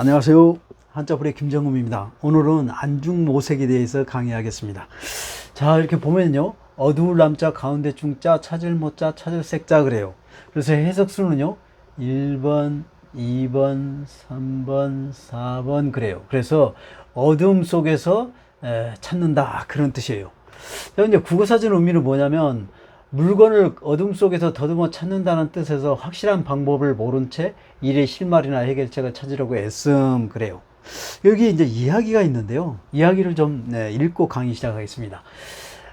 안녕하세요. 한자풀이 김정음입니다. 오늘은 안중모색에 대해서 강의하겠습니다. 자, 이렇게 보면요. 어두울 남자, 가운데 중자, 찾을 모자, 찾을 색자 그래요. 그래서 해석수는요. 1번, 2번, 3번, 4번 그래요. 그래서 어둠 속에서 찾는다 그런 뜻이에요. 자, 이제 국어사전 의미는 뭐냐면 물건을 어둠 속에서 더듬어 찾는다는 뜻에서 확실한 방법을 모른 채 일의 실마리나 해결책을 찾으려고 애씀 그래요. 여기 이제 이야기가 있는데요. 이야기를 좀 읽고 강의 시작하겠습니다.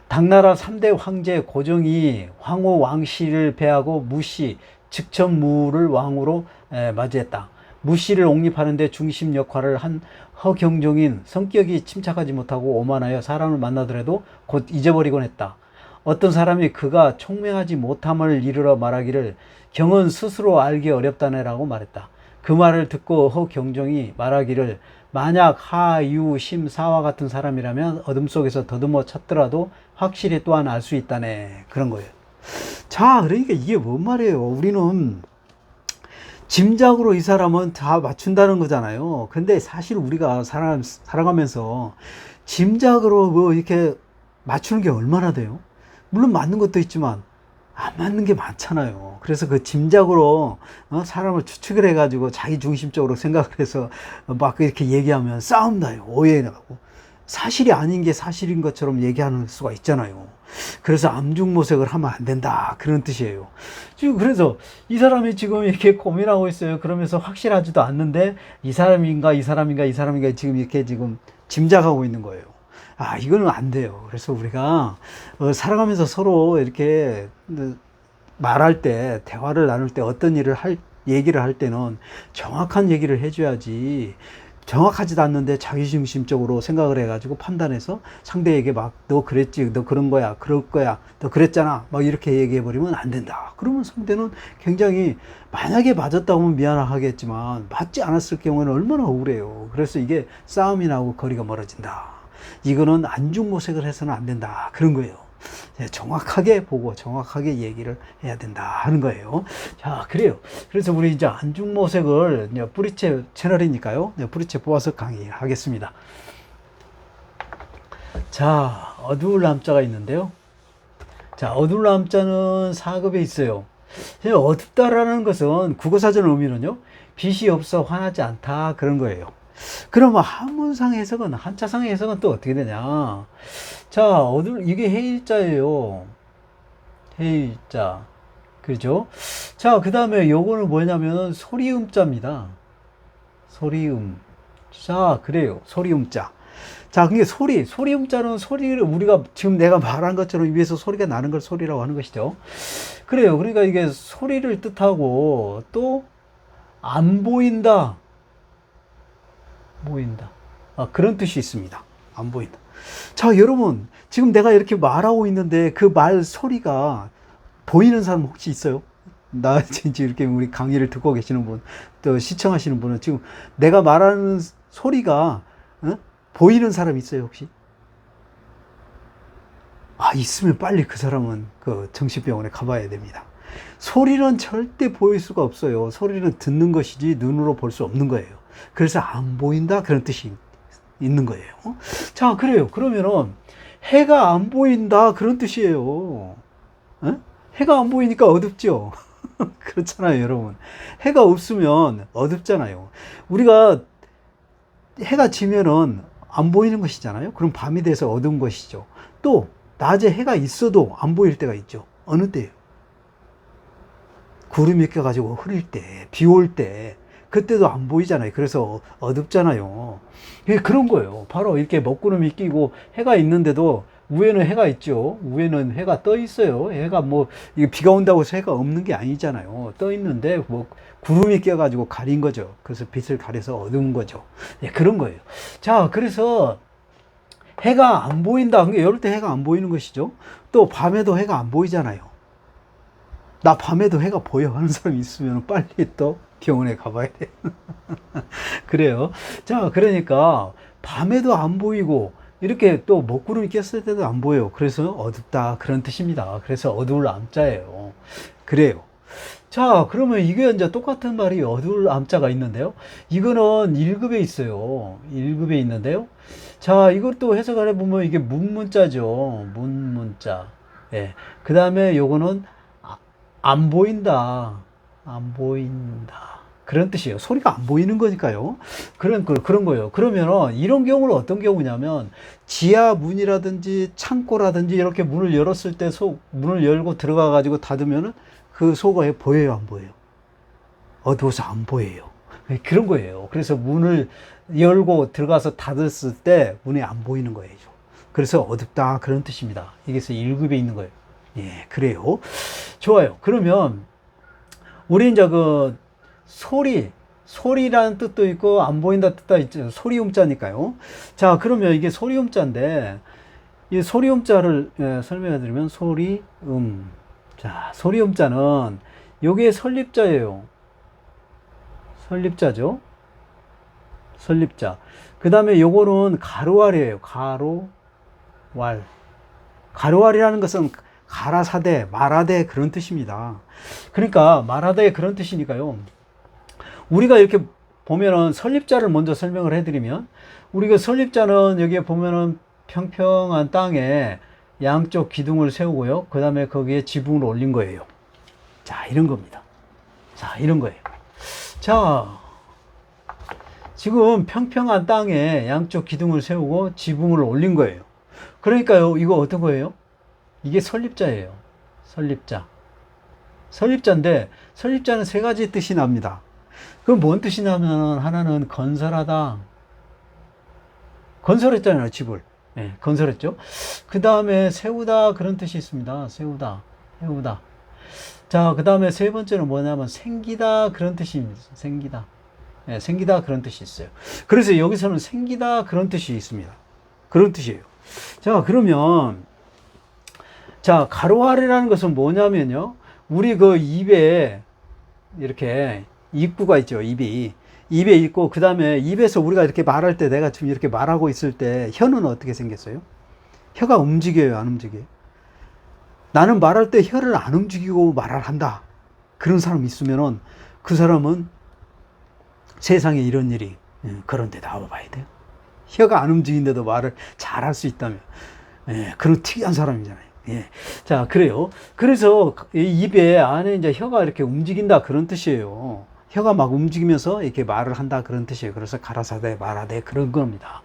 당나라 3대 황제 고종이 황후 왕씨를 배하고 무씨, 즉천무를 왕으로 맞이했다. 무씨를 옹립하는 데 중심 역할을 한 허경종인 성격이 침착하지 못하고 오만하여 사람을 만나더라도 곧 잊어버리곤 했다. 어떤 사람이 그가 총명하지 못함을 이르러 말하기를 경은 스스로 알기 어렵다네라고 말했다. 그 말을 듣고 허경종이 말하기를 만약 하, 유, 심, 사와 같은 사람이라면 어둠 속에서 더듬어 찾더라도 확실히 또한 알 수 있다네. 그런 거예요. 자, 그러니까 이게 뭔 말이에요. 우리는 짐작으로 이 사람은 다 맞춘다는 거잖아요. 근데 사실 우리가 살아가면서 짐작으로 뭐 이렇게 맞추는 게 얼마나 돼요? 물론 맞는 것도 있지만 안 맞는 게 많잖아요. 그래서 그 짐작으로 사람을 추측을 해가지고 자기 중심적으로 생각을 해서 막 이렇게 얘기하면 싸움 나요. 오해나고 사실이 아닌 게 사실인 것처럼 얘기하는 수가 있잖아요. 그래서 암중모색을 하면 안 된다 그런 뜻이에요. 지금 그래서 이 사람이 지금 이렇게 고민하고 있어요. 그러면서 확실하지도 않는데 이 사람인가 이 사람인가 이 사람인가 지금 이렇게 지금 짐작하고 있는 거예요. 아, 이거는 안 돼요. 그래서 우리가 살아가면서 서로 이렇게 말할 때, 대화를 나눌 때 어떤 얘기를 할 때는 정확한 얘기를 해줘야지. 정확하지도 않는데 자기중심적으로 생각을 해가지고 판단해서 상대에게 막 너 그랬지, 너 그런 거야, 그럴 거야, 너 그랬잖아, 막 이렇게 얘기해버리면 안 된다. 그러면 상대는 굉장히 만약에 맞았다고 하면 미안하겠지만 맞지 않았을 경우에는 얼마나 억울해요. 그래서 이게 싸움이 나고 거리가 멀어진다. 이거는 안중모색을 해서는 안 된다. 그런 거예요. 정확하게 보고 정확하게 얘기를 해야 된다 하는 거예요. 자, 그래요. 그래서 우리 이제 안중모색을 뿌리채 채널이니까요. 뿌리채 뽑아서 강의하겠습니다. 자, 어두울 남자가 있는데요. 자, 어두울 남자는 4급에 있어요. 어둡다라는 것은 국어사전 의미는요. 빛이 없어 환하지 않다 그런 거예요. 그러면 한문상 해석은, 한자상 해석은 또 어떻게 되냐. 자, 이게 해일자예요. 해일자. 그죠? 자, 그 다음에 요거는 뭐냐면 소리음자입니다. 소리음. 자, 그래요. 소리음자. 자, 그게 소리음자는 소리를 우리가 지금 내가 말한 것처럼 입에서 소리가 나는 걸 소리라고 하는 것이죠. 그래요. 그러니까 이게 소리를 뜻하고 또 안 보인다. 보인다. 그런 뜻이 있습니다. 안 보인다. 자, 여러분, 지금 내가 이렇게 말하고 있는데 그 말 소리가 보이는 사람 혹시 있어요? 나 진짜 이렇게 우리 강의를 듣고 계시는 분, 또 시청하시는 분은 지금 내가 말하는 소리가 보이는 사람 있어요, 혹시? 있으면 빨리 그 사람은 그 정신병원에 가봐야 됩니다. 소리는 절대 보일 수가 없어요. 소리는 듣는 것이지 눈으로 볼 수 없는 거예요. 그래서 안 보인다 그런 뜻이 있는 거예요. 자, 그래요. 그러면은 해가 안 보인다 그런 뜻이에요. 해가 안 보이니까 어둡죠. 그렇잖아요, 여러분. 해가 없으면 어둡잖아요. 우리가 해가 지면은 안 보이는 것이잖아요. 그럼 밤이 돼서 어두운 것이죠. 또 낮에 해가 있어도 안 보일 때가 있죠. 어느 때예요? 구름이 껴가지고 흐릴 때, 비 올 때, 그때도 안 보이잖아요. 그래서 어둡잖아요. 그런 거예요. 바로 이렇게 먹구름이 끼고 해가 있는데도 위에는 해가 있죠. 위에는 해가 떠 있어요. 해가 뭐, 이게 비가 온다고 해서 해가 없는 게 아니잖아요. 떠 있는데 뭐 구름이 껴가지고 가린 거죠. 그래서 빛을 가려서 어두운 거죠. 그런 거예요. 자, 그래서 해가 안 보인다. 이럴 때 해가 안 보이는 것이죠. 또 밤에도 해가 안 보이잖아요. 나 밤에도 해가 보여 하는 사람이 있으면 빨리 또 병원에 가봐야 돼. 그래요. 자, 그러니까 밤에도 안 보이고 이렇게 또 먹구름이 꼈을 때도 안 보여요. 그래서 어둡다 그런 뜻입니다. 그래서 어두울 암자예요. 그래요. 자, 그러면 이게 이제 똑같은 말이 어둘 암자가 있는데요. 이거는 1급에 있어요. 1급에 있는데요. 자, 이것도 해석을 해보면 이게 문문자죠. 문문자. 예. 그 다음에 요거는 안 보인다. 안 보인다. 그런 뜻이에요. 소리가 안 보이는 거니까요. 그런 거예요. 그러면은 이런 경우는 어떤 경우냐면 지하 문이라든지 창고라든지 이렇게 문을 열었을 때 문을 열고 들어가 가지고 닫으면은 그 속에 보여요, 안 보여요? 어두워서 안 보여요. 그런 거예요. 그래서 문을 열고 들어가서 닫았을 때 문이 안 보이는 거예요. 그래서 어둡다 그런 뜻입니다. 이게서 1급에 있는 거예요. 예, 그래요. 좋아요. 그러면 우리 이제 그 소리라는 뜻도 있고 안 보인다 뜻도 있죠. 소리음자니까요. 자, 그러면 이게 소리음자인데 이 소리음자를 설명해 드리면 소리음. 자, 소리음자는 요게 설립자예요. 설립자죠. 설립자. 그 다음에 요거는 가로알이에요. 가로왈. 가로알이라는 것은 가라사대, 말하되 그런 뜻입니다. 그러니까 말하되 그런 뜻이니까요. 우리가 이렇게 보면은 설립자를 먼저 설명을 해드리면 우리가 설립자는 여기에 보면은 평평한 땅에 양쪽 기둥을 세우고요. 그 다음에 거기에 지붕을 올린 거예요. 자, 이런 겁니다. 자, 이런 거예요. 자, 지금 평평한 땅에 양쪽 기둥을 세우고 지붕을 올린 거예요. 그러니까요, 이거 어떤 거예요? 이게 설립자예요. 설립자. 설립자인데, 설립자는 세 가지 뜻이 납니다. 그럼 뭔 뜻이냐면, 하나는 건설하다. 건설했잖아요, 집을. 네, 건설했죠. 그 다음에 세우다, 그런 뜻이 있습니다. 세우다. 세우다. 자, 그 다음에 세 번째는 뭐냐면, 생기다, 그런 뜻입니다. 생기다. 네, 생기다, 그런 뜻이 있어요. 그래서 여기서는 생기다, 그런 뜻이 있습니다. 그런 뜻이에요. 자, 그러면, 자, 가로알이라는 것은 뭐냐면요. 우리 그 입에 이렇게 입구가 있죠. 입에 있고, 그 다음에 입에서 우리가 이렇게 말할 때 내가 지금 이렇게 말하고 있을 때 혀는 어떻게 생겼어요? 혀가 움직여요? 안 움직여요? 나는 말할 때 혀를 안 움직이고 말을 한다. 그런 사람 있으면은 그 사람은 세상에 이런 일이 그런데 나와봐야 돼요. 혀가 안 움직이는데도 말을 잘 할 수 있다면 그런 특이한 사람이잖아요. 예. 자, 그래요. 그래서 이 입에 안에 이제 혀가 이렇게 움직인다 그런 뜻이에요. 혀가 막 움직이면서 이렇게 말을 한다 그런 뜻이에요. 그래서 가라사대, 말하되 그런 겁니다.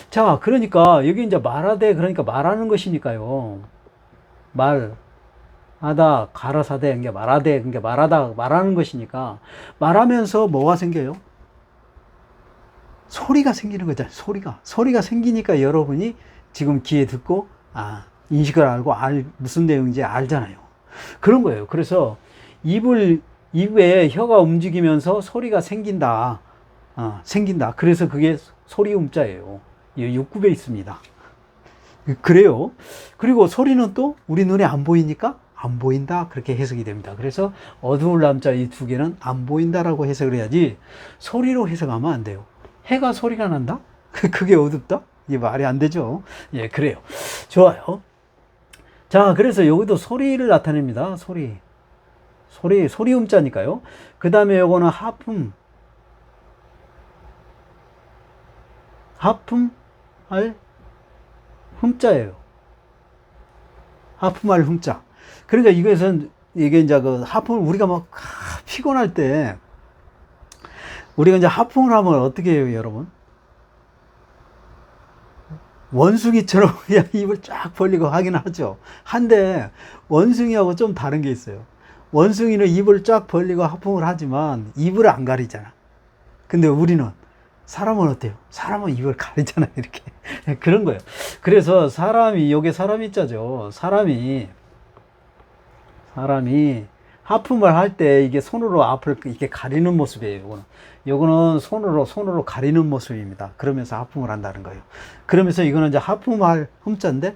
자, 그러니까 여기 이제 말하되 그러니까 말하는 것이니까요. 말하다, 가라사대, 그러니까 말하되, 그러니까 말하다, 말하는 것이니까 말하면서 뭐가 생겨요? 소리가 생기는 거잖아요. 소리가 생기니까 여러분이 지금 귀에 듣고 인식을 알고 무슨 내용인지 알잖아요. 그런 거예요. 그래서 입에 혀가 움직이면서 소리가 생긴다. 생긴다. 그래서 그게 소리음자예요. 6급에 있습니다. 그래요. 그리고 소리는 또 우리 눈에 안 보이니까 안 보인다. 그렇게 해석이 됩니다. 그래서 어두울 남자 이 두 개는 안 보인다라고 해석을 해야지 소리로 해석하면 안 돼요. 해가 소리가 난다? 그게 어둡다? 이게 말이 안 되죠. 예, 그래요. 좋아요. 자, 그래서 여기도 소리를 나타냅니다. 소리음자니까요. 그 다음에 요거는 하품할 흠자예요. 하품할 흠자. 그러니까 이게 이제 그 하품을 우리가 막 피곤할 때 우리가 이제 하품을 하면 어떻게 해요, 여러분? 원숭이처럼 그냥 입을 쫙 벌리고 하긴 하죠. 한데 원숭이하고 좀 다른 게 있어요. 원숭이는 입을 쫙 벌리고 하품을 하지만 입을 안 가리잖아. 근데 우리는 사람은 어때요? 사람은 입을 가리잖아요, 이렇게. 그런 거예요. 그래서 여기 사람이 자죠. 사람이 하품을 할 때 이게 손으로 앞을 이렇게 가리는 모습이에요. 요거는 손으로 가리는 모습입니다. 그러면서 하품을 한다는 거예요. 그러면서 이거는 이제 하품할 흠자인데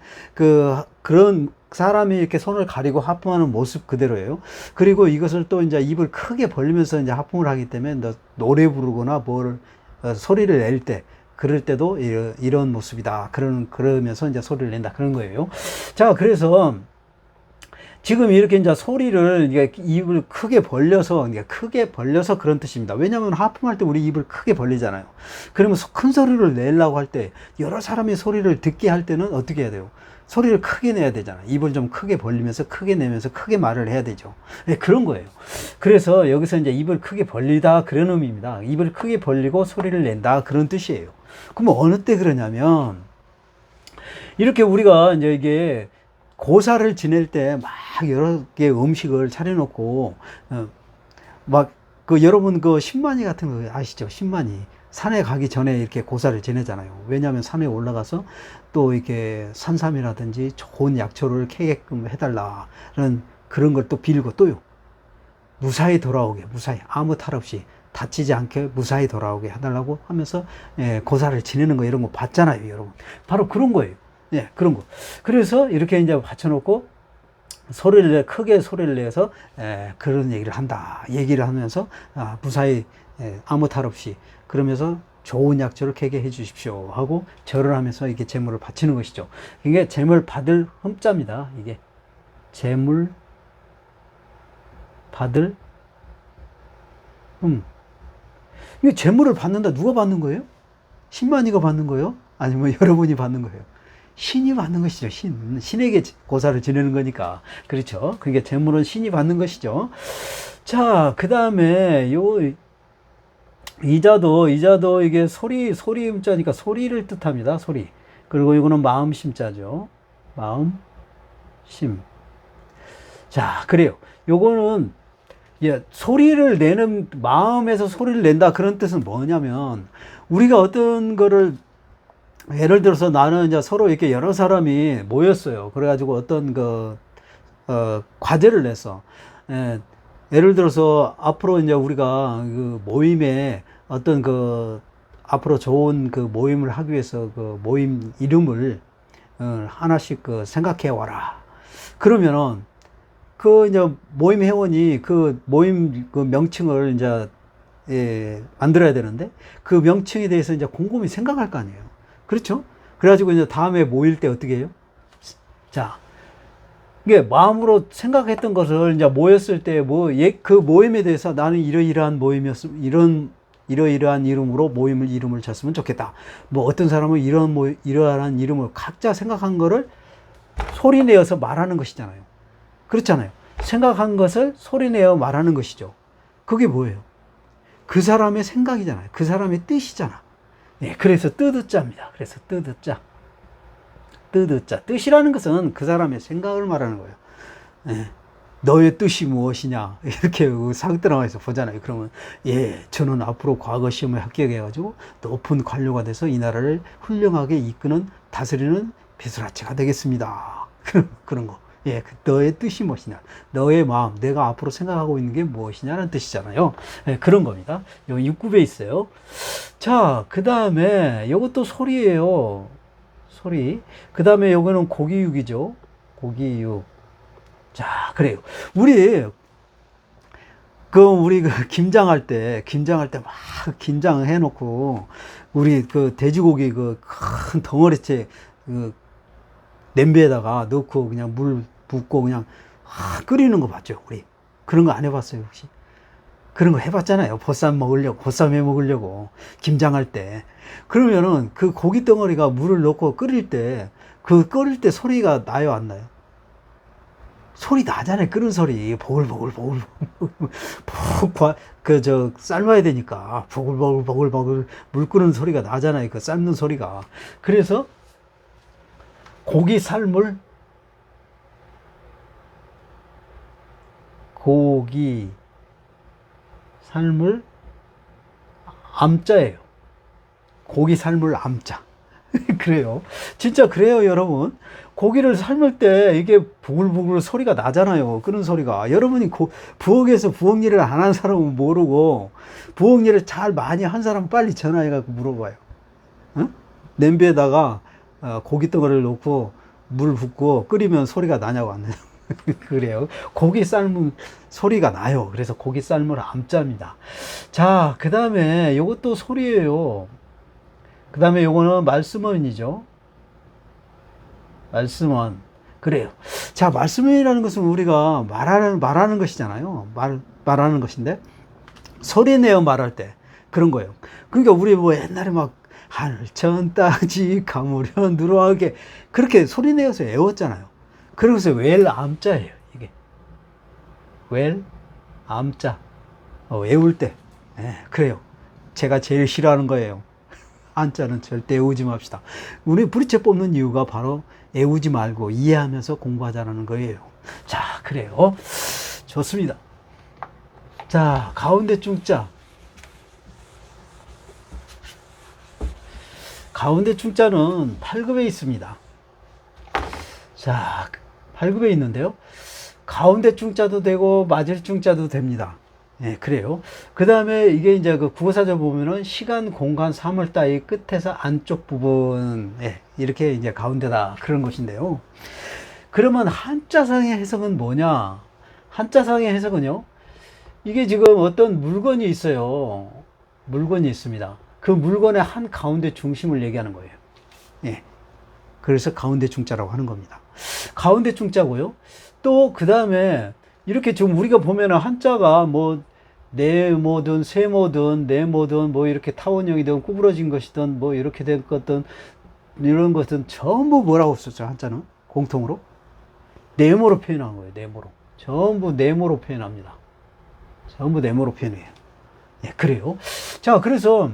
그런 사람이 이렇게 손을 가리고 하품하는 모습 그대로예요. 그리고 이것을 또 이제 입을 크게 벌리면서 이제 하품을 하기 때문에 노래 부르거나 소리를 낼 때 그럴 때도 이런 모습이다. 그러면서 이제 소리를 낸다. 그런 거예요. 자, 그래서 지금 이렇게 이제 소리를 이게 입을 크게 벌려서 이게 크게 벌려서 그런 뜻입니다. 왜냐하면 하품할 때 우리 입을 크게 벌리잖아요. 그러면 큰 소리를 내려고 할 때 여러 사람이 소리를 듣게 할 때는 어떻게 해야 돼요? 소리를 크게 내야 되잖아요. 입을 좀 크게 벌리면서 크게 내면서 크게 말을 해야 되죠. 네, 그런 거예요. 그래서 여기서 이제 입을 크게 벌리다 그런 의미입니다. 입을 크게 벌리고 소리를 낸다 그런 뜻이에요. 그럼 어느 때 그러냐면 이렇게 우리가 이제 이게 고사를 지낼 때 막 여러 개 음식을 차려놓고 막 그 여러분 그 신만이 같은 거 아시죠? 신만이 산에 가기 전에 이렇게 고사를 지내잖아요. 왜냐하면 산에 올라가서 또 이렇게 산삼이라든지 좋은 약초를 캐게끔 해달라는 그런 걸 또 빌고 또요. 무사히 돌아오게, 무사히 아무 탈 없이 다치지 않게 무사히 돌아오게 해달라고 하면서 고사를 지내는 거 이런 거 봤잖아요, 여러분. 바로 그런 거예요. 예, 그런 거. 그래서 이렇게 이제 받쳐놓고 크게 소리를 내서 그런 얘기를 한다. 얘기를 하면서 무사히 아무 탈 없이 그러면서 좋은 약초를 캐게 해 주십시오 하고 절을 하면서 이게 제물을 바치는 것이죠. 이게 제물 받을 흠자입니다. 이게 제물 받을 이게 제물을 받는다. 누가 받는 거예요? 신만이가 받는 거예요? 아니면 여러분이 받는 거예요? 신이 받는 것이죠. 신에게 고사를 지내는 거니까. 그렇죠. 그게 제물은 신이 받는 것이죠. 자, 그 다음에 이자도 이게 소리 음자니까 소리를 뜻합니다. 소리. 그리고 이거는 마음 심자죠. 마음 심. 자, 그래요. 요거는 소리를 내는 마음에서 소리를 낸다 그런 뜻은 뭐냐면 우리가 어떤 거를 예를 들어서 나는 이제 서로 이렇게 여러 사람이 모였어요. 그래가지고 어떤 과제를 냈어. 예를 들어서 앞으로 이제 우리가 그 모임에 어떤 앞으로 좋은 그 모임을 하기 위해서 그 모임 이름을 하나씩 생각해 와라. 그러면은 이제 모임 회원이 그 모임 그 명칭을 이제 만들어야 되는데 그 명칭에 대해서 이제 곰곰이 생각할 거 아니에요. 그렇죠? 그래가지고 이제 다음에 모일 때 어떻게 해요? 자, 이게 마음으로 생각했던 것을 이제 모였을 때 그 모임에 대해서 나는 이러이러한 모임이었으면 이러이러한 이름으로 이름을 졌으면 좋겠다. 어떤 사람은 이러한 이름을 각자 생각한 거를 소리 내어서 말하는 것이잖아요. 그렇잖아요. 생각한 것을 소리 내어 말하는 것이죠. 그게 뭐예요? 그 사람의 생각이잖아요. 그 사람의 뜻이잖아. 그래서 뜨드자입니다. 그래서 뜨드자. 뜻이라는 것은 그 사람의 생각을 말하는 거예요. 너의 뜻이 무엇이냐? 이렇게 상드라마에서 보잖아요. 그러면, 저는 앞으로 과거 시험에 합격해가지고 높은 관료가 돼서 이 나라를 훌륭하게 이끄는, 다스리는 비스라치가 되겠습니다. 그런 거. 너의 뜻이 무엇이냐? 너의 마음, 내가 앞으로 생각하고 있는 게 무엇이냐는 뜻이잖아요. 그런 겁니다. 여기 6급에 있어요. 자, 그 다음에 이것도 소리예요. 소리. 그 다음에 요거는 고기육이죠. 고기육. 자, 그래요. 우리 김장할 때 막 김장해 놓고, 우리 돼지고기 큰 덩어리째 냄비에다가 넣고 그냥 물 붓고 그냥 끓이는 거 봤죠, 우리? 그런 거 안 해봤어요, 혹시? 그런 거 해봤잖아요. 보쌈 해 먹으려고. 김장할 때. 그러면은 그 고기 덩어리가 물을 넣고 끓일 때 소리가 나요, 안 나요? 소리 나잖아요. 끓는 소리. 보글보글. 삶아야 되니까. 보글보글. 물 끓는 소리가 나잖아요. 그 삶는 소리가. 그래서 고기 삶을 암자예요. 고기 삶을 암자. 그래요. 진짜 그래요, 여러분. 고기를 삶을 때 이게 부글부글 소리가 나잖아요. 끓는 소리가. 여러분이 부엌에서 부엌 일을 안 한 사람은 모르고, 부엌 일을 잘 많이 한 사람은 빨리 전화해갖고 물어봐요. 응? 냄비에다가 고기 덩어리를 넣고 물 붓고 끓이면 소리가 나냐고 안 나요. 그래요. 고기 삶은 소리가 나요. 그래서 고기 삶을 암자입니다. 자, 그 다음에 이것도 소리예요. 그 다음에 요거는 말씀원이죠. 말씀원. 그래요. 자, 말씀이라는 것은 우리가 말하는 것이잖아요. 말하는 것인데, 소리 내어 말할 때 그런 거예요. 그러니까 우리 뭐 옛날에 막 하늘천 따지 가무려 누러하게 그렇게 소리 내어서 애웠잖아요. 그래서 웰 암자예요. 이게 웰 암자 애울 때 그래요. 제가 제일 싫어하는 거예요. 한자는 절대 애우지 맙시다. 우리 부리채 뽑는 이유가 바로 애우지 말고 이해하면서 공부하자는 거예요. 자, 그래요. 좋습니다. 자, 가운데 중자. 가운데 중자는 8급에 있습니다. 자, 8급에 있는데요. 가운데 중자도 되고 맞을 중자도 됩니다. 예, 그래요. 그 다음에 이게 이제 그 국어사전 보면은 시간, 공간, 사물 따위 끝에서 안쪽 부분, 이렇게 이제 가운데다 그런 것인데요. 그러면 한자상의 해석은 뭐냐? 한자상의 해석은요, 이게 지금 어떤 물건이 있어요. 물건이 있습니다. 그 물건의 한 가운데 중심을 얘기하는 거예요. 예. 그래서 가운데 중자라고 하는 겁니다. 가운데 중자고요. 또 그 다음에 이렇게 지금 우리가 보면은 한자가 뭐 네모든 세모든 네모든 뭐 이렇게 타원형이든 구부러진 것이든 뭐 이렇게 된 것든 이런 것은 전부 뭐라고 썼죠? 한자는 공통으로 네모로 표현한 거예요. 네모로. 전부 네모로 표현합니다. 전부 네모로 표현해요. 예, 그래요. 자, 그래서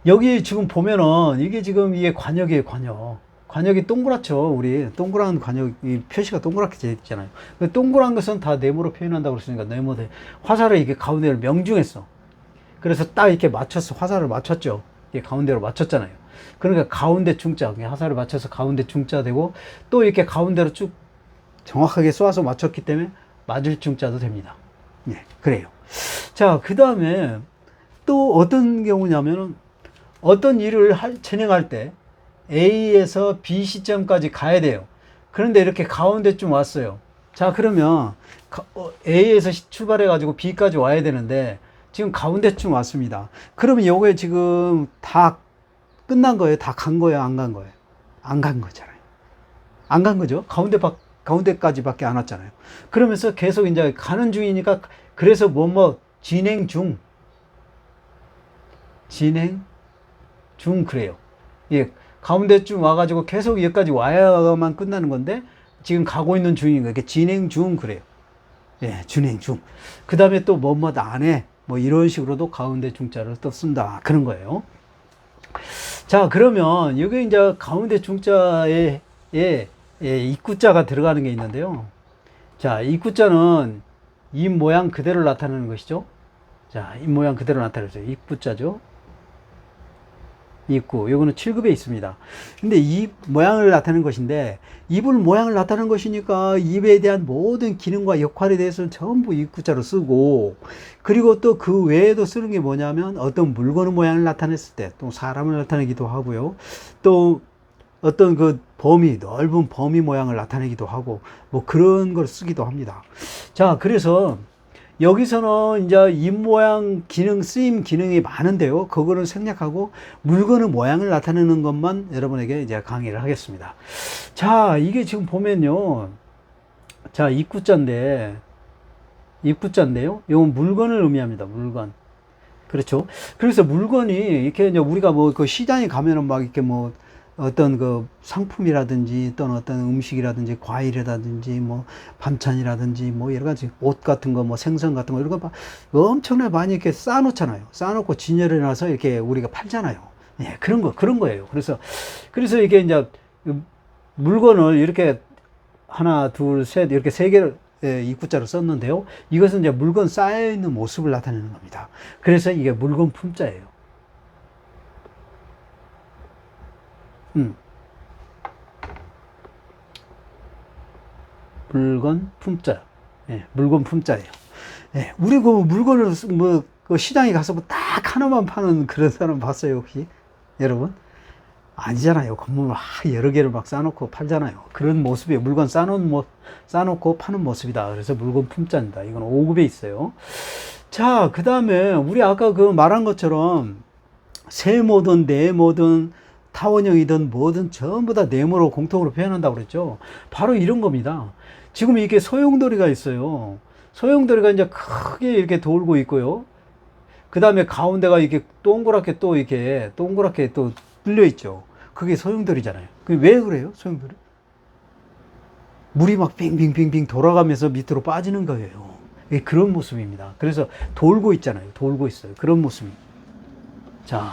여기 지금 보면은 이게 지금 이게 관역이에요. 관역이 동그랗죠. 우리 동그란 관역, 이 표시가 동그랗게 되어 있잖아요. 그 동그란 것은 다 네모로 표현한다고 그랬으니까 네모대 화살을 이렇게 가운데를 명중했어. 그래서 딱 이렇게 맞췄어. 화살을 맞췄죠. 이게 가운데로 맞췄잖아요. 그러니까 가운데 중자, 화살을 맞춰서 가운데 중자 되고 또 이렇게 가운데로 쭉 정확하게 쏘아서 맞췄기 때문에 맞을 중자도 됩니다. 네, 그래요. 자, 그 다음에 또 어떤 경우냐면은 어떤 일을 진행할 때 A에서 B 시점까지 가야 돼요. 그런데 이렇게 가운데쯤 왔어요. 자, 그러면 A에서 출발해 가지고 B까지 와야 되는데 지금 가운데쯤 왔습니다. 그러면 요게 지금 다 끝난 거예요? 다 간 거예요? 안 간 거예요? 안 간 거잖아요. 안 간 거죠? 가운데까지밖에 안 왔잖아요. 그러면서 계속 이제 가는 중이니까 그래서 진행 중 그래요. 예. 가운데쯤 와가지고 계속 여기까지 와야만 끝나는 건데 지금 가고 있는 중인 거예요. 진행 중 그래요. 예, 진행 중. 그 다음에 또 안 해. 뭐 이런 식으로도 가운데 중자를 또 쓴다. 그런 거예요. 자, 그러면 여기 이제 가운데 중자에 입구자가 들어가는 게 있는데요. 자, 입구자는 입 모양 그대로 나타내는 것이죠. 자, 입 모양 그대로 나타내죠. 입구자죠. 입구. 요거는 7급에 있습니다. 근데 입 모양을 나타내는 것인데, 입을 모양을 나타내는 것이니까 입에 대한 모든 기능과 역할에 대해서는 전부 입구자로 쓰고, 그리고 또 그 외에도 쓰는 게 뭐냐면 어떤 물건의 모양을 나타냈을 때, 또 사람을 나타내기도 하고요. 또 어떤 그 넓은 범위 모양을 나타내기도 하고, 뭐 그런 걸 쓰기도 합니다. 자, 그래서 여기서는 이제 입 모양 쓰임 기능이 많은데요. 그거를 생략하고 물건의 모양을 나타내는 것만 여러분에게 이제 강의를 하겠습니다. 자, 이게 지금 보면요. 자, 입구자인데요. 이건 물건을 의미합니다. 물건. 그렇죠. 그래서 물건이 이렇게 이제 우리가 뭐 그 시장에 가면은 막 이렇게 뭐 어떤 그 상품이라든지 또는 어떤 음식이라든지 과일이라든지 뭐 반찬이라든지 뭐 여러 가지 옷 같은 거 뭐 생선 같은 거 이런 거 엄청나게 많이 이렇게 쌓아놓잖아요. 쌓아놓고 진열해 놔서 이렇게 우리가 팔잖아요. 예, 그런 거예요. 그래서 이게 이제 물건을 이렇게 하나, 둘, 셋 이렇게 세 개를 입구자로 썼는데요. 이것은 이제 물건 쌓여있는 모습을 나타내는 겁니다. 그래서 이게 물건 품자예요. 물건 품자. 예, 물건 품자예요. 예, 우리 그 물건을 그 시장에 가서 뭐 딱 하나만 파는 그런 사람 봤어요, 혹시? 여러분? 아니잖아요. 건물 여러 개를 막 쌓아놓고 팔잖아요. 그런 모습이에요. 물건 쌓아놓고 파는 모습이다. 그래서 물건 품자입니다. 이건 5급에 있어요. 자, 그 다음에 우리 아까 그 말한 것처럼 세모든 네모든 타원형이든 뭐든 전부 다 네모로 공통으로 표현한다고 그랬죠. 바로 이런 겁니다. 지금 이게 소용돌이가 있어요. 소용돌이가 이제 크게 이렇게 돌고 있고요. 그 다음에 가운데가 이렇게 동그랗게 또 이렇게 동그랗게 또 뚫려 있죠. 그게 소용돌이잖아요. 그게 왜 그래요? 소용돌이? 물이 막 빙빙빙빙 돌아가면서 밑으로 빠지는 거예요. 이게 그런 모습입니다. 그래서 돌고 있잖아요. 돌고 있어요. 그런 모습. 자,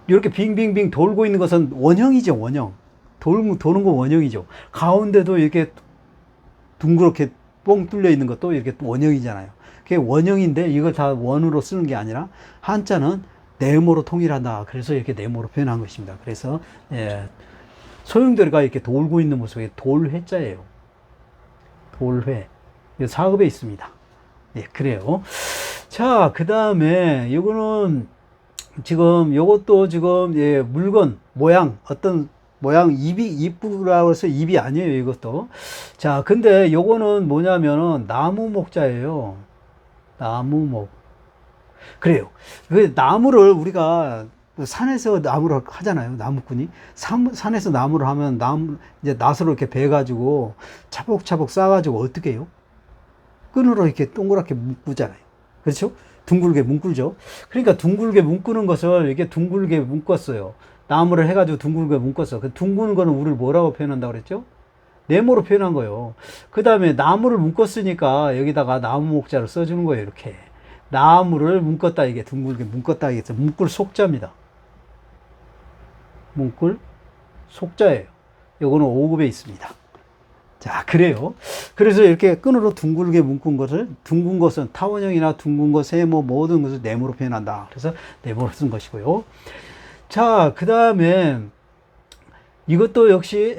이렇게 빙빙빙 돌고 있는 것은 원형이죠. 원형. 도는 거 원형이죠. 가운데도 이렇게 둥그렇게 뻥 뚫려 있는 것도 이렇게 원형이잖아요. 그게 원형인데 이걸 다 원으로 쓰는 게 아니라 한자는 네모로 통일한다. 그래서 이렇게 네모로 표현한 것입니다. 그래서 예, 소용돌이가 이렇게 돌고 있는 모습이 돌회자예요. 돌회. 사급에 있습니다. 예, 그래요. 자, 그 다음에 이거는 지금 요것도 지금 예, 물건 모양 어떤 모양 입구라고 해서 입이 아니에요. 이것도. 자, 근데 요거는 뭐냐면은 나무 목자예요. 나무목. 그래요. 그 나무를 우리가 산에서 나무를 하잖아요. 나무꾼이. 산에서 나무를 하면 이제 낫으로 이렇게 베가지고 차곡차곡 쌓아가지고 어떻게 해요? 끈으로 이렇게 동그랗게 묶잖아요. 그렇죠? 둥글게 묶죠. 그러니까 둥글게 묶는 것을 이렇게 둥글게 묶었어요. 나무를 해가지고 둥글게 묶었어. 그 둥그는 거는 우리를 뭐라고 표현한다고 그랬죠? 네모로 표현한 거예요. 그 다음에 나무를 묶었으니까 여기다가 나무 목자를 써주는 거예요. 이렇게. 나무를 묶었다. 이게 둥글게 묶었다. 이게 묶을 속자입니다. 묶을 속자예요. 요거는 5급에 있습니다. 자, 그래요. 그래서 이렇게 끈으로 둥글게 묶은 것을, 둥근 것은 타원형이나 둥근 것, 세모, 모든 것을 네모로 표현한다. 그래서 네모로 쓴 것이고요. 자, 그 다음에 이것도 역시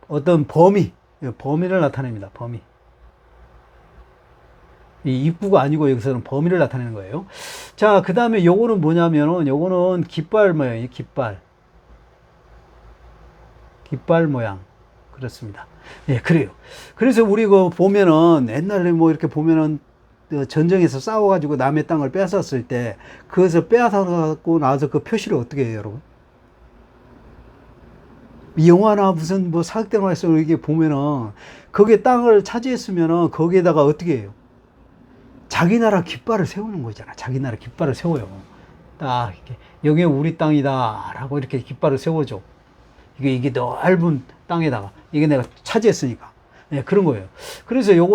어떤 범위를 나타냅니다. 범위. 이 입구가 아니고 여기서는 범위를 나타내는 거예요. 자, 그 다음에 요거는 뭐냐면은 요거는 깃발 모양이에요. 깃발 모양. 그렇습니다. 예, 그래요. 그래서 우리 그 보면은 옛날에 뭐 이렇게 보면은 전쟁에서 싸워가지고 남의 땅을 뺏었을 때 그것을 빼앗아갖고 나서 그 표시를 어떻게 해요, 여러분? 영화나 무슨 뭐 사극드라마에서 이렇게 보면은 거기에 땅을 차지했으면은 거기에다가 어떻게 해요? 자기 나라 깃발을 세우는 거잖아. 자기 나라 깃발을 세워요. 딱 이렇게 여기 우리 땅이다라고 이렇게 깃발을 세워줘. 이게 넓은 땅에다가 이게 내가 차지했으니까. 네, 그런 거예요. 그래서 요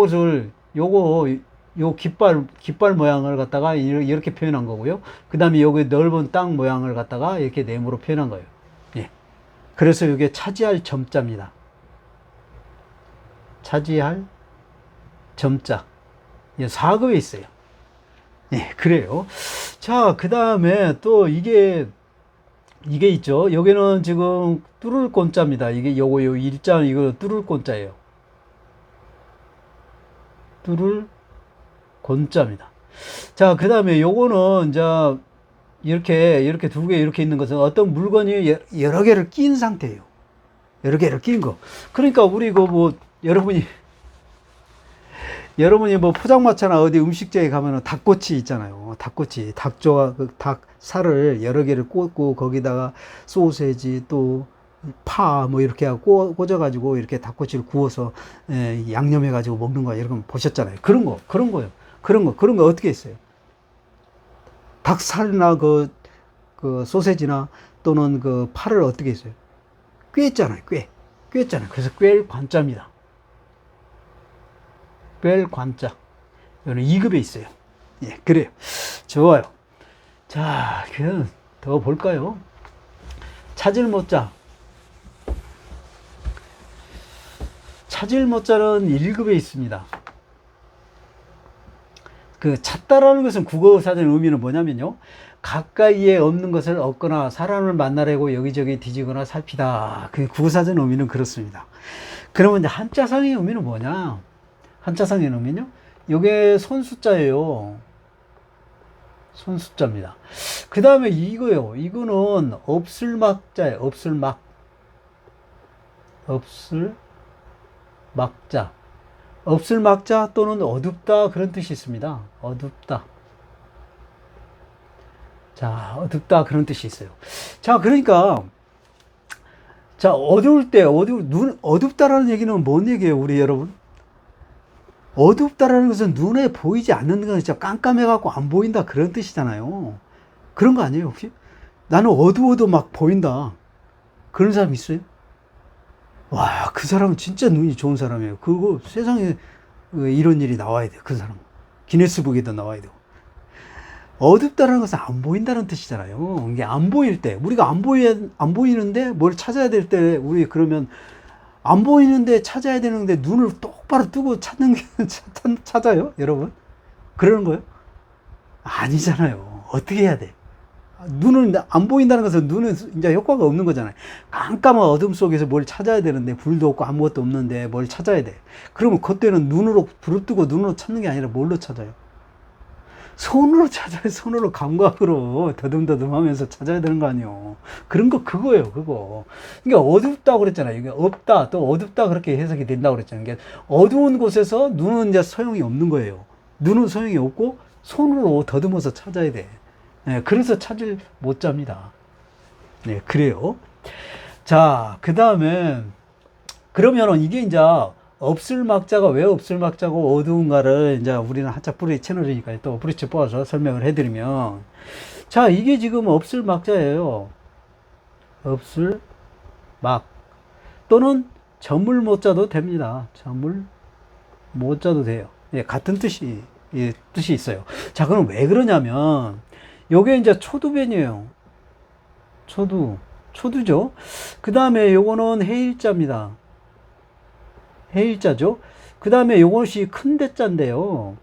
깃발 모양을 갖다가 이렇게 표현한 거고요. 그 다음에 여기 넓은 땅 모양을 갖다가 이렇게 네모로 표현한 거예요. 예. 그래서 이게 차지할 점자입니다. 차지할 점자. 예, 4급에 있어요. 예, 그래요. 자, 그 다음에 또 이게 있죠. 여기는 지금 뚫을 꼰자입니다. 요 일자, 이거 뚫을 꼰자예요. 뚫을 곤자입니다. 자, 그 다음에 요거는, 이렇게 두 개 이렇게 있는 것은 어떤 물건이 여러 개를 낀 상태예요. 여러 개를 낀 거. 그러니까 우리 여러분이 뭐 포장마차나 어디 음식점에 가면은 닭꼬치 있잖아요. 닭꼬치, 닭조와 닭 살을 여러 개를 꽂고 거기다가 소세지 또 파 뭐 이렇게 하고 꽂아가지고 이렇게 닭꼬치를 구워서 양념해가지고 먹는 거 여러분 보셨잖아요. 그런 거요. 그런 거 어떻게 했어요? 닭살이나 그 소세지나 또는 그 파를 어떻게 했어요? 꿰었잖아요. 꿰었잖아요. 그래서 꿰일 관자입니다. 꿰일 관자. 이거는 2급에 있어요. 예, 그래요. 좋아요. 자, 그냥 더 볼까요? 찾을 못자. 찾을 못자는 1급에 있습니다. 그 찾다라는 것은 국어 사전 의미는 뭐냐면요. 가까이에 없는 것을 얻거나 사람을 만나려고 여기저기 뒤지거나 살피다. 그 국어 사전 의미는 그렇습니다. 그러면 이제 한자상의 의미는 뭐냐? 한자상의 의미는요. 요게 손숫자예요. 손숫자입니다. 그 다음에 이거요. 이거는 없을막자예요. 없을막. 없을막자. 없을막자 또는 어둡다 그런 뜻이 있습니다. 어둡다. 자, 어둡다 그런 뜻이 있어요. 자, 그러니까 자, 어두울 때 어둡다라는 얘기는 뭔 얘기예요, 우리 여러분? 어둡다라는 것은 눈에 보이지 않는 건 진짜 깜깜해갖고 안 보인다 그런 뜻이잖아요. 그런 거 아니에요, 혹시? 나는 어두워도 막 보인다. 그런 사람 있어요? 와, 그 사람은 진짜 눈이 좋은 사람이에요. 그거 세상에 이런 일이 나와야 돼요, 그 사람. 기네스북에도 나와야 돼요. 어둡다는 것은 안 보인다는 뜻이잖아요. 이게 안 보일 때, 우리가 안 보이는데 뭘 찾아야 될 때, 우리 그러면 안 보이는데 찾아야 되는데 눈을 똑바로 뜨고 찾는 게 찾아요, 여러분? 그러는 거예요? 아니잖아요. 어떻게 해야 돼? 눈은 안 보인다는 것은 눈은 이제 효과가 없는 거잖아요. 깜깜한 어둠 속에서 뭘 찾아야 되는데 불도 없고 아무것도 없는데 뭘 찾아야 돼. 그러면 그때는 눈으로 불을 뜨고 눈으로 찾는 게 아니라 뭘로 찾아요? 손으로 찾아야 손으로 감각으로 더듬더듬 하면서 찾아야 되는 거 아니에요. 그런 거 그거예요, 그거. 그러니까 어둡다고 그랬잖아요. 이게 없다, 또 어둡다 그렇게 해석이 된다고 그랬잖아요. 그러니까 어두운 곳에서 눈은 이제 소용이 없는 거예요. 눈은 소용이 없고 손으로 더듬어서 찾아야 돼. 네, 그래서 찾을 못 잡니다. 네, 그래요. 자, 그 다음에, 그러면은 이게 이제 없을 막자가 왜 없을 막자고 어두운가를 이제 우리는 한자 뿌리 채널이니까 또 뿌리째 뽑아서 설명을 해드리면, 자, 이게 지금 없을 막자예요. 없을 막. 또는 저물 못자도 됩니다. 저물 못자도 돼요. 예, 같은 뜻이, 예, 뜻이 있어요. 자, 그럼 왜 그러냐면, 요게 이제 초두변이에요. 초두죠. 그 다음에 요거는 해일자입니다. 해일자죠. 그 다음에 요것이 큰 대자인데요.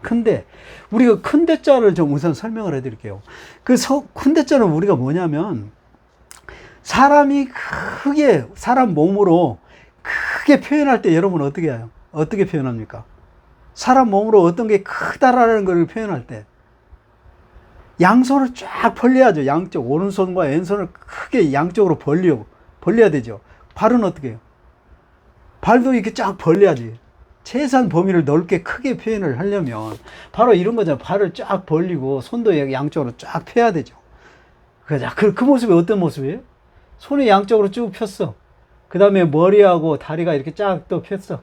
큰대. 우리가 큰 대자를 좀 우선 설명을 해 드릴게요. 큰 대자는 우리가 뭐냐면, 사람이 크게, 사람 몸으로 크게 표현할 때 여러분 어떻게 해요? 어떻게 표현합니까? 사람 몸으로 어떤 게 크다라는 걸 표현할 때. 양손을 쫙 벌려야죠. 양쪽, 오른손과 왼손을 크게 양쪽으로 벌려야 되죠. 발은 어떻게 해요? 발도 이렇게 쫙 벌려야지. 최소한 범위를 넓게 크게 표현을 하려면 바로 이런 거잖아요. 발을 쫙 벌리고 손도 양쪽으로 쫙 펴야 되죠. 그 모습이 어떤 모습이에요? 손이 양쪽으로 쭉 폈어. 그 다음에 머리하고 다리가 이렇게 쫙 또 폈어.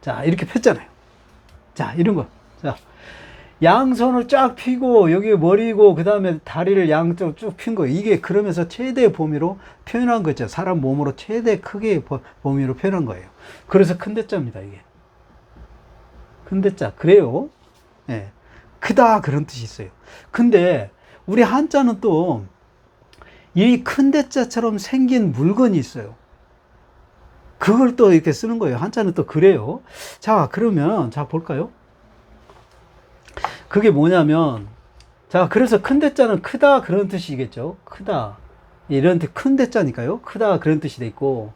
자, 이렇게 폈잖아요. 자, 이런 거. 자, 양손을 쫙 펴고 여기 머리고 그 다음에 다리를 양쪽 쭉 핀 거. 이게 그러면서 최대 범위로 표현한 거죠. 사람 몸으로 최대 크기의 범위로 표현한 거예요. 그래서 큰 대자입니다, 이게. 큰 대자. 그래요. 예. 크다 그런 뜻이 있어요. 근데 우리 한자는 또 이 큰 대자처럼 생긴 물건이 있어요. 그걸 또 이렇게 쓰는 거예요. 한자는 또 그래요. 자, 그러면 자 볼까요? 그게 뭐냐면, 자, 그래서 큰 대자는 크다 그런 뜻이겠죠. 크다. 이런 큰 대자니까요. 크다 그런 뜻이 돼 있고.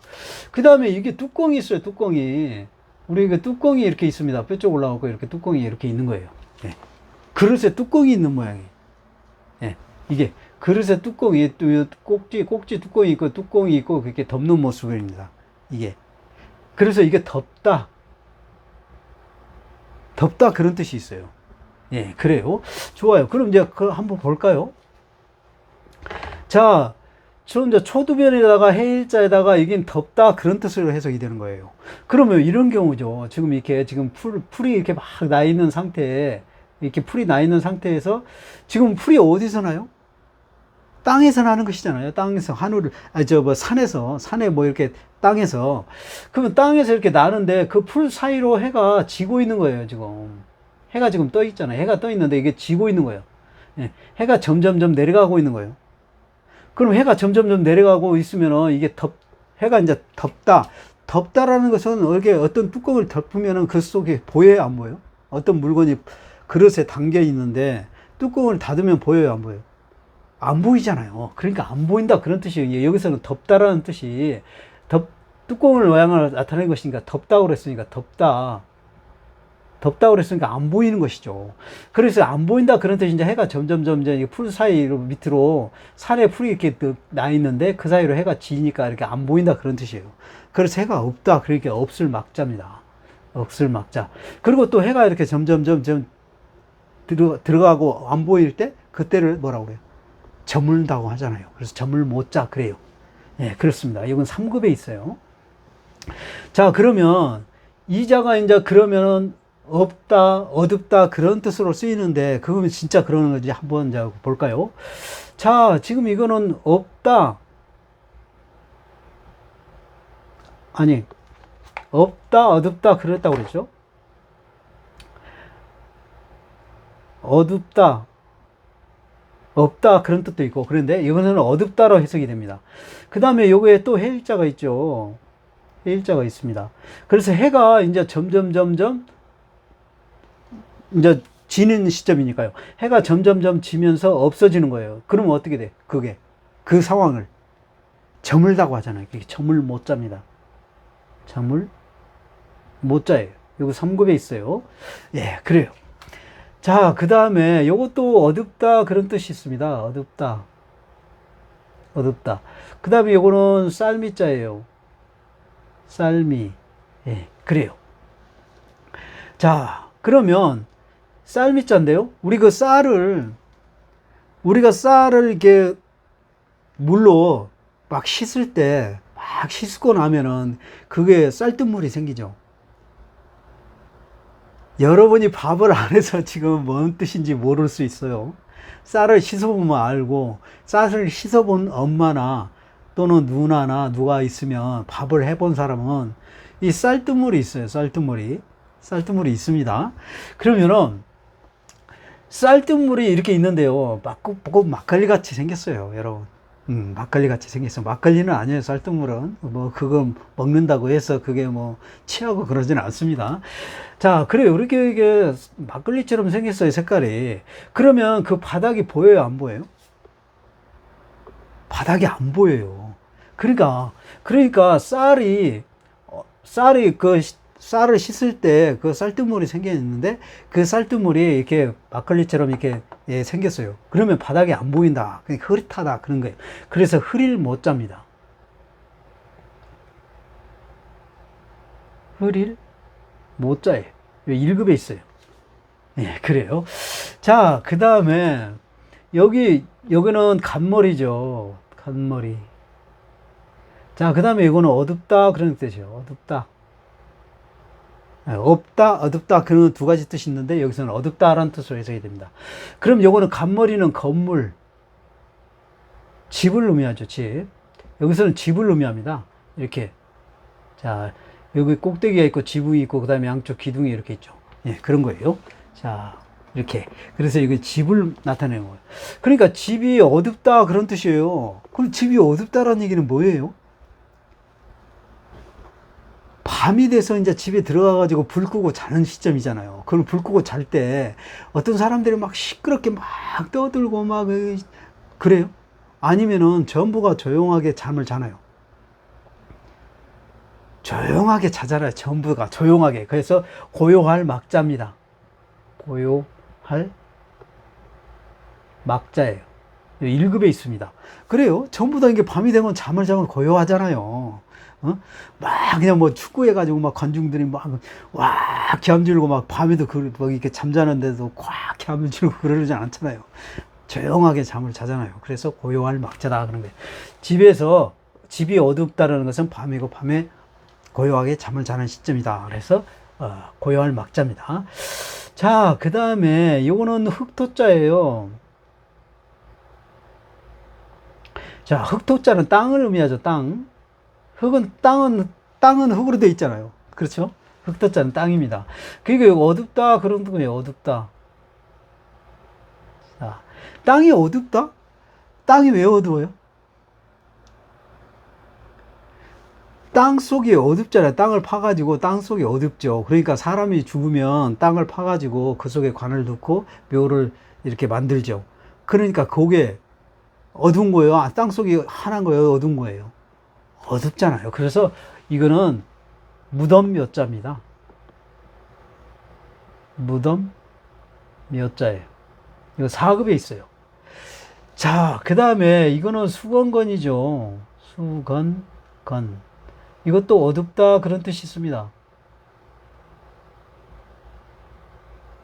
그 다음에 이게 뚜껑이 있어요. 뚜껑이. 우리 그 뚜껑이 이렇게 있습니다. 뼈 쪽 올라오고 이렇게 뚜껑이 이렇게 있는 거예요. 예. 그릇에 뚜껑이 있는 모양이에요. 예. 이게 그릇에 뚜껑이, 꼭지 뚜껑이 있고 뚜껑이 있고 그렇게 덮는 모습입니다. 이게. 그래서 이게 덮다. 덮다 그런 뜻이 있어요. 예, 그래요. 좋아요. 그럼 이제 한번 볼까요? 자, 이제 초두변에다가 해일자에다가 이긴 덮다 그런 뜻으로 해석이 되는 거예요. 그러면 이런 경우죠. 지금 이렇게 지금 풀이 이렇게 막 나 있는 상태에 이렇게 풀이 나 있는 상태에서 지금 풀이 어디서 나요? 땅에서 나는 것이잖아요. 땅에서 산에 뭐 이렇게 땅에서. 그러면 땅에서 이렇게 나는데 그 풀 사이로 해가 지고 있는 거예요, 지금. 해가 지금 떠 있잖아요. 해가 떠 있는데 이게 지고 있는 거예요. 예, 해가 점점점 내려가고 있는 거예요. 그럼 해가 점점점 내려가고 있으면은 해가 이제 덮다라는 것은 이게 어떤 뚜껑을 덮으면은 그 속에 보여요, 안 보여요? 어떤 물건이 그릇에 담겨 있는데 뚜껑을 닫으면 보여요, 안 보여요? 안 보이잖아요. 그러니까 안 보인다 그런 뜻이에요. 여기서는 덮다라는 뜻이 뚜껑을 모양을 나타내는 것이니까 덮다고 그랬으니까 덥다고 그랬으니까 안 보이는 것이죠. 그래서 안 보인다 그런 뜻이 이제 해가 점점점 이제 풀 사이로 밑으로 산에 풀이 이렇게 나 있는데 그 사이로 해가 지니까 이렇게 안 보인다 그런 뜻이에요. 그래서 해가 없다. 그러니까 없을 막자입니다. 없을 막자. 그리고 또 해가 이렇게 점점점 들어가고 안 보일 때 그때를 뭐라고 그래요? 저물다고 하잖아요. 그래서 저물 못자 그래요. 예, 그렇습니다. 이건 3급에 있어요. 자, 그러면 이자가 이제 그러면은 없다, 어둡다 그런 뜻으로 쓰이는데 그거는 진짜 그러는 건지 한번 이제 볼까요? 자, 지금 이거는 없다. 아니, 없다, 어둡다 그랬다고 그랬죠? 어둡다, 없다 그런 뜻도 있고 그런데 이거는 어둡다로 해석이 됩니다. 그 다음에 요거에 또 해일자가 있죠. 해일자가 있습니다. 그래서 해가 이제 점점 이제 지는 시점이니까요. 해가 점점 지면서 없어지는 거예요. 그러면 어떻게 돼? 그게 그 상황을 저물다고 하잖아요. 그게 저물 못 잡니다. 저물 못 자예요. 요거 3급에 있어요. 예, 그래요. 자, 그 다음에 요것도 어둡다 그런 뜻이 있습니다. 어둡다. 어둡다. 그 다음에 요거는 쌀미자예요. 쌀미. 예, 그래요. 자, 그러면 쌀미자인데요. 우리가 쌀을 이렇게 물로 막 씻을 때 막 씻고 나면은 그게 쌀뜨물이 생기죠. 여러분이 밥을 안 해서 지금 뭔 뜻인지 모를 수 있어요. 쌀을 씻어보면 알고, 쌀을 씻어본 엄마나 또는 누나나 누가 있으면 밥을 해본 사람은 이 쌀뜨물이 있어요. 쌀뜨물이 있습니다. 그러면은 쌀뜨물이 이렇게 있는데요. 막걸리 같이 생겼어요, 여러분. 막걸리 같이 생겼어요. 막걸리는 아니에요, 쌀뜨물은. 뭐, 그거 먹는다고 해서 그게 뭐, 취하고 그러지는 않습니다. 자, 그래요. 이렇게 이게 막걸리처럼 생겼어요, 색깔이. 그러면 그 바닥이 보여요, 안 보여요? 바닥이 안 보여요. 그러니까 쌀을 씻을 때 그 쌀뜨물이 생겨 있는데 그 쌀뜨물이 이렇게 막걸리처럼 이렇게 예, 생겼어요. 그러면 바닥이 안 보인다. 그러니까 흐릿하다. 그런 거예요. 그래서 흐릴 못 잡니다. 흐릴 못 자예요. 1급에 있어요. 예, 그래요. 자, 그 다음에 여기는 간머리죠. 간머리. 자, 그 다음에 이거는 어둡다. 그런 뜻이에요. 어둡다. 없다, 어둡다 그런 두 가지 뜻이 있는데 여기서는 어둡다라는 뜻으로 해석이 됩니다. 그럼 요거는 간머리는 건물, 집을 의미하죠. 집. 여기서는 집을 의미합니다. 이렇게. 자, 여기 꼭대기가 있고 지붕이 있고 그 다음에 양쪽 기둥이 이렇게 있죠. 예, 그런 거예요. 자, 이렇게. 그래서 이게 집을 나타내는 거예요. 그러니까 집이 어둡다 그런 뜻이에요. 그럼 집이 어둡다라는 얘기는 뭐예요? 밤이 돼서 이제 집에 들어가가지고 불 끄고 자는 시점이잖아요. 그럼 불 끄고 잘 때 어떤 사람들이 막 시끄럽게 막 떠들고 막 그래요? 아니면은 전부가 조용하게 잠을 자나요? 조용하게 자잖아요. 전부가 조용하게. 그래서 고요할 막자입니다. 고요할 막자예요. 1급에 있습니다. 그래요. 전부 다 이게 밤이 되면 잠을 자면 고요하잖아요. 어? 막 그냥 뭐 축구해가지고 막 관중들이 막와 기함질고 막 밤에도 막 이렇게 잠자는데도 꽉 기함질고 그러지 않잖아요. 조용하게 잠을 자잖아요. 그래서 고요할 막자다 그런 거예요. 집이 어둡다라는 것은 밤이고 밤에 고요하게 잠을 자는 시점이다. 그래서 고요할 막자입니다. 자, 그 다음에 이거는 흑토자예요. 자, 흑토자는 땅을 의미하죠. 땅은 흙으로 되어 있잖아요. 그렇죠? 흑토자는 땅입니다. 그러니까 어둡다 그런 거예요. 어둡다. 자, 땅이 어둡다? 땅이 왜 어두워요? 땅 속이 어둡잖아요. 땅을 파가지고 땅 속이 어둡죠. 그러니까 사람이 죽으면 땅을 파가지고 그 속에 관을 넣고 묘를 이렇게 만들죠. 그러니까 그게 어두운 거예요. 땅 속이 환한 거예요. 어두운 거예요. 어둡잖아요. 그래서 이거는 무덤 묘자입니다. 무덤 묘자예요. 이거 4급에 있어요. 자, 그 다음에 이거는 수건건이죠. 수건건. 이것도 어둡다 그런 뜻이 있습니다.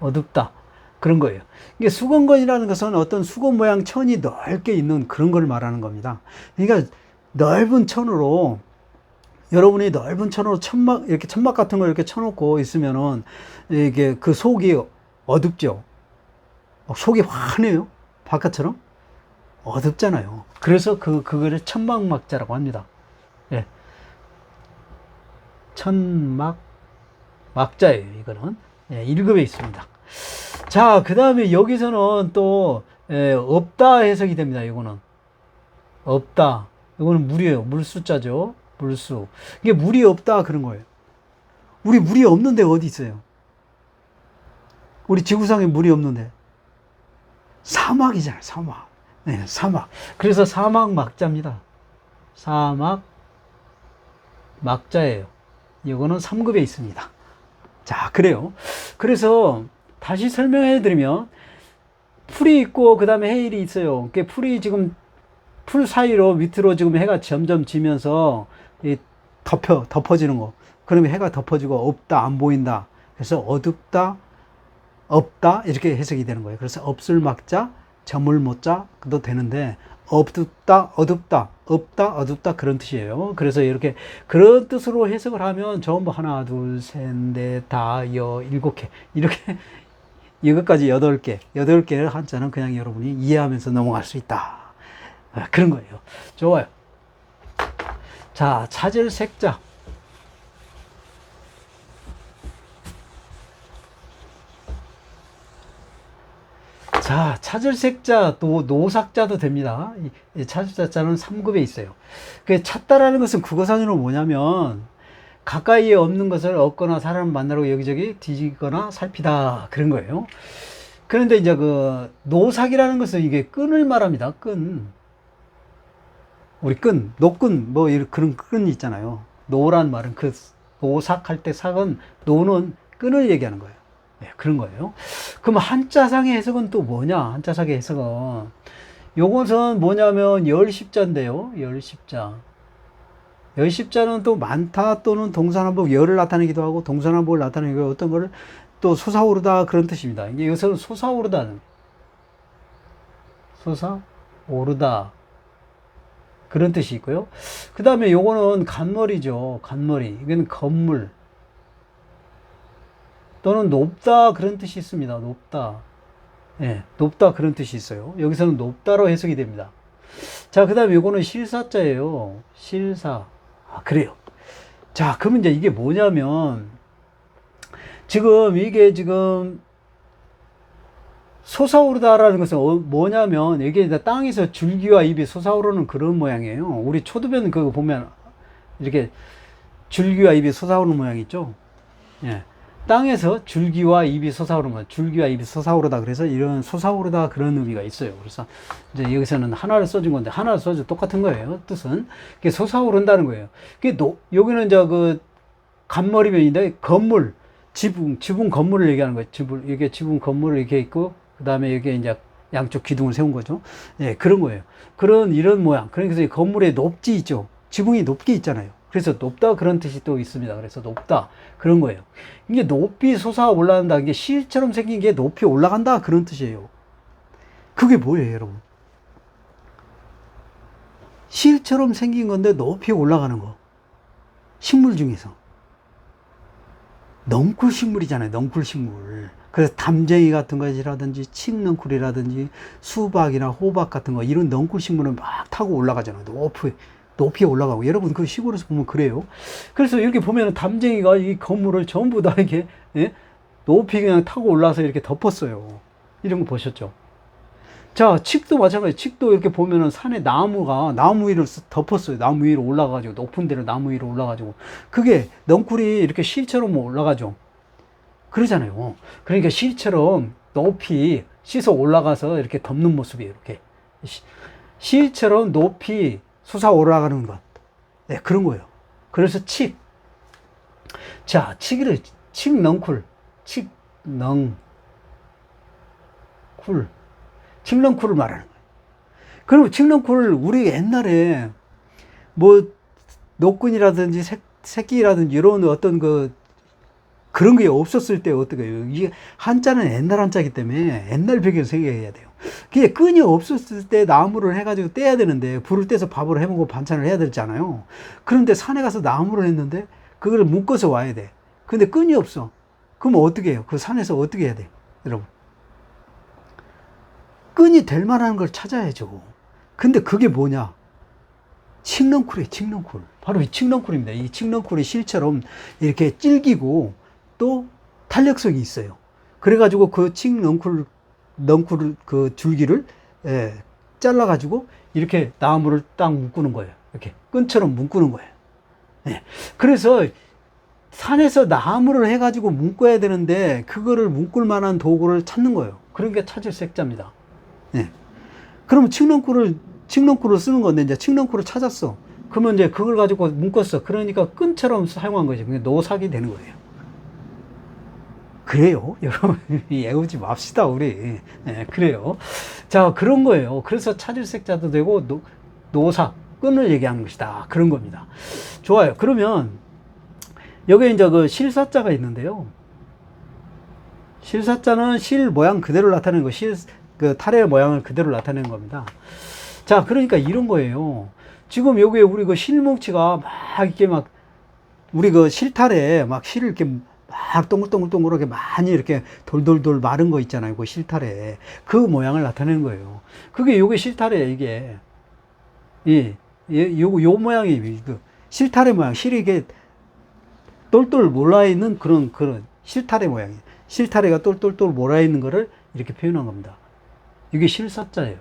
어둡다. 그런 거예요. 이게 수건건이라는 것은 어떤 수건 모양 천이 넓게 있는 그런 걸 말하는 겁니다. 그러니까 넓은 천으로, 여러분이 넓은 천으로 천막, 이렇게 천막 같은 걸 이렇게 쳐놓고 있으면은 이게 그 속이 어둡죠. 속이 환해요. 바깥처럼 어둡잖아요. 그래서 그거를 천막막자라고 합니다. 예. 천막 막자예요, 이거는. 예, 1급에 있습니다. 자, 그 다음에 여기서는 또, 없다 해석이 됩니다, 이거는. 없다. 이거는 물이에요. 물 숫자죠. 물수. 이게 물이 없다, 그런 거예요. 우리 물이 없는데 어디 있어요? 우리 지구상에 물이 없는데. 사막이잖아요, 사막. 네, 사막. 그래서 사막 막자입니다. 사막 막자예요. 이거는 3급에 있습니다. 자, 그래요. 그래서 다시 설명해 드리면 풀이 있고 그 다음에 해일이 있어요. 풀이 지금 풀 사이로 밑으로 지금 해가 점점 지면서 덮어지는 거. 그러면 해가 덮어지고 없다, 안 보인다. 그래서 어둡다, 없다 이렇게 해석이 되는 거예요. 그래서 없을 막자, 점을 못자도 되는데 어둡다, 어둡다, 없다, 어둡다 그런 뜻이에요. 그래서 이렇게 그런 뜻으로 해석을 하면 전부 하나, 둘, 셋, 넷, 다, 여, 7개 이렇게 이것까지 8개, 8개의 한자는 그냥 여러분이 이해하면서 넘어갈 수 있다. 그런 거예요. 좋아요. 자, 찾을 색자. 자, 찾을 색자, 또 노삭자도 됩니다. 이 찾을 자는 3급에 있어요. 그 찾다라는 것은 국어상으로 뭐냐면 가까이에 없는 것을 얻거나 사람을 만나러 여기저기 뒤지거나 살피다 그런 거예요. 그런데 이제 그 노삭이라는 것은 이게 끈을 말합니다. 끈. 우리 끈, 노끈, 뭐 이런 그런 끈이 있잖아요. 노란 말은 그 노삭할 때 삭은 노는 끈을 얘기하는 거예요. 네, 그런 거예요. 그럼 한자상의 해석은 또 뭐냐? 한자상의 해석은 요것은 뭐냐면 열십자인데요. 열십자. 열십자는 또 많다 또는 동사남복 열을 나타내기도 하고 동사남복을 나타내기도 하고 어떤 거를 또 솟아오르다 그런 뜻입니다. 이게 여기서는 솟아오르다는 솟아오르다 그런 뜻이 있고요. 그 다음에 요거는 간머리죠. 간머리. 이건 건물 또는 높다 그런 뜻이 있습니다. 높다. 예, 높다 그런 뜻이 있어요. 여기서는 높다로 해석이 됩니다. 자, 그 다음에 요거는 실사자예요. 실사. 아, 그래요. 자, 그러면 이제 이게 뭐냐면 지금 이게 지금 솟아오르다라는 것은 뭐냐면 이게 땅에서 줄기와 잎이 솟아오르는 그런 모양이에요. 우리 초두변 그거 보면 이렇게 줄기와 잎이 솟아오르는 모양 있죠. 예. 땅에서 줄기와 잎이 솟아오르면 줄기와 잎이 솟아오르다 그래서 이런 솟아오르다 그런 의미가 있어요. 그래서 이제 여기서는 하나를 써준 건데 하나를 써줘 똑같은 거예요. 뜻은 그게 솟아오른다는 거예요. 그게 여기는 이제 그 간머리면인데 건물 지붕 건물을 얘기하는 거예요. 이게 지붕 건물을 이렇게 있고 그 다음에 여기에 이제 양쪽 기둥을 세운 거죠. 예, 그런 거예요. 이런 모양. 그래서 건물에 높지 있죠. 지붕이 높게 있잖아요. 그래서 높다 그런 뜻이 또 있습니다. 그래서 높다 그런 거예요. 이게 높이 솟아 올라간다. 이게 실처럼 생긴 게 높이 올라간다 그런 뜻이에요. 그게 뭐예요, 여러분? 실처럼 생긴 건데 높이 올라가는 거. 식물 중에서 넝쿨 식물이잖아요. 넝쿨 식물. 그래서 담쟁이 같은 것이라든지 칡넝쿨이라든지 수박이나 호박 같은 거 이런 넝쿨 식물은 막 타고 올라가잖아요. 높이 올라가고 여러분 그 시골에서 보면 그래요. 그래서 이렇게 보면은 담쟁이가 이 건물을 전부 다 이렇게 예? 높이 그냥 타고 올라서 이렇게 덮었어요. 이런 거 보셨죠? 자, 칡도 마찬가지. 칡도 이렇게 보면은 산에 나무 위를 덮었어요. 나무 위로 올라가가지고 높은 데를 나무 위로 올라가지고 그게 넝쿨이 이렇게 실처럼 올라가죠. 그러잖아요. 그러니까 실처럼 높이 씻어 올라가서 이렇게 덮는 모습이에요. 이렇게 실처럼 높이 솟아 올라가는 것. 네, 그런 거예요. 그래서 칡. 자, 칡넝쿨. 칡넝쿨을 말하는 거예요. 그럼 칡넝쿨을 우리 옛날에 뭐 노끈이라든지 새끼라든지 이런 어떤 그 그런 게 없었을 때 어떻게 해요? 이게 한자는 옛날 한자이기 때문에 옛날 배경 생각해야 돼요. 그게 끈이 없었을 때 나무를 해가지고 떼야 되는데, 불을 떼서 밥을 해먹고 반찬을 해야 되잖아요. 그런데 산에 가서 나무를 했는데 그걸 묶어서 와야 돼. 근데 끈이 없어. 그럼 어떻게 해요? 그 산에서 어떻게 해야 돼? 여러분. 끈이 될 만한 걸 찾아야죠. 근데 그게 뭐냐? 칡넝쿨이에요, 칡넝쿨. 바로 이 칡넝쿨입니다. 이 칡넝쿨이 실처럼 이렇게 질기고 또 탄력성이 있어요. 그래가지고 그 칡넝쿨, 넝쿨 그 줄기를 잘라가지고 이렇게 나무를 딱 묶는 거예요. 이렇게 끈처럼 묶는 거예요. 예. 그래서 산에서 나무를 해가지고 묶어야 되는데 그거를 묶을 만한 도구를 찾는 거예요. 그런 게 차질색자입니다. 예. 그러면 칡넝쿨을 쓰는 건데, 이제 칡넝쿨을 찾았어. 그러면 이제 그걸 가지고 묶었어. 그러니까 끈처럼 사용한 거죠. 그게 노삭이 되는 거예요. 그래요. 여러분, 애우지 맙시다, 우리. 예, 그래요. 자, 그런 거예요. 그래서 차질색자도 되고, 노삭, 끈을 얘기하는 것이다. 그런 겁니다. 좋아요. 그러면, 여기 이제 그 실사자가 있는데요. 실사자는 실 모양 그대로 나타내는 거, 그 탈의 모양을 그대로 나타내는 겁니다. 자, 그러니까 이런 거예요. 지금 여기에 우리 그 실뭉치가 막 이렇게 막, 우리 그 실탈에 막 실을 이렇게 막 동글동글동글하게 많이 이렇게 돌돌돌 마른 거 있잖아요. 그 실탈에. 그 모양을 나타내는 거예요. 그게 요게 실탈이에요, 이게. 요 모양이, 그 실탈의 모양, 실이 이게 똘똘 몰아있는 그런 실탈의 모양이에요. 실타래가 똘똘똘 몰아있는 거를 이렇게 표현한 겁니다. 이게 실사자예요.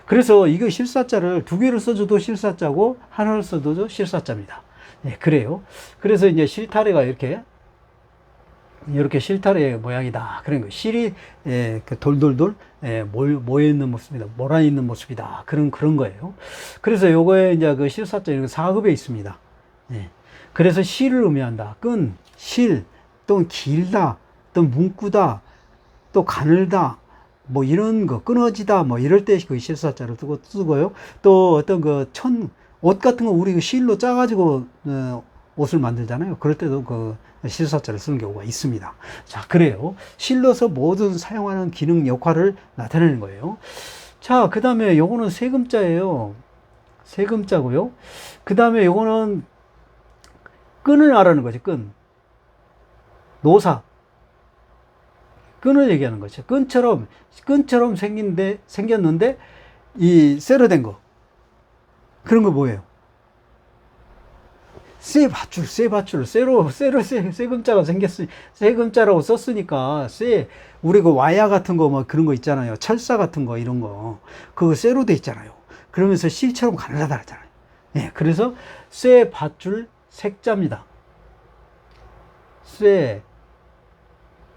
그래서 이거 실사자를 두 개를 써줘도 실사자고 하나를 써도 실사자입니다. 네, 그래요. 그래서 이제 실타래가 이렇게 실타래 모양이다. 그런 거. 실이 돌돌돌 모여있는 모습이다. 몰아있는 모습이다. 그런 거예요. 그래서 요거에 이제 그 실사자 이런 4급에 있습니다. 네. 그래서 실을 의미한다. 끈, 실, 또 길다, 또 뭉꾸다, 또 가늘다, 뭐 이런 거, 끊어지다, 뭐 이럴 때 그 실사자를 쓰고요. 또 어떤 옷 같은 거 우리 실로 짜가지고 옷을 만들잖아요. 그럴 때도 그 실사자를 쓰는 경우가 있습니다. 자, 그래요. 실로서 모든 사용하는 기능 역할을 나타내는 거예요. 자, 그 다음에 요거는 세금자예요. 세금자고요. 그 다음에 요거는 끈을 말하는 거죠. 노사. 끈을 얘기하는 거죠. 끈처럼 생겼는데, 이 쇠로 된 거. 그런 거 뭐예요? 쇠밧줄. 세금자가 생겼으니, 세금자라고 썼으니까, 우리 그 와야 같은 거, 뭐 그런 거 있잖아요. 철사 같은 거, 이런 거. 그거 쇠로 돼 있잖아요. 그러면서 실처럼 가늘하다 그랬잖아요. 예, 그래서 쇠밧줄 색자입니다.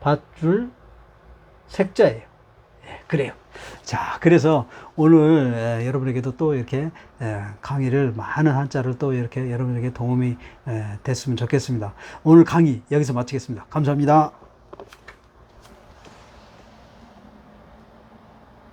쇠밧줄 색자예요. 예, 그래요. 자, 그래서 오늘 여러분에게도 또 이렇게 강의를, 많은 한자를 또 이렇게 여러분에게 도움이 됐으면 좋겠습니다. 오늘 강의 여기서 마치겠습니다. 감사합니다.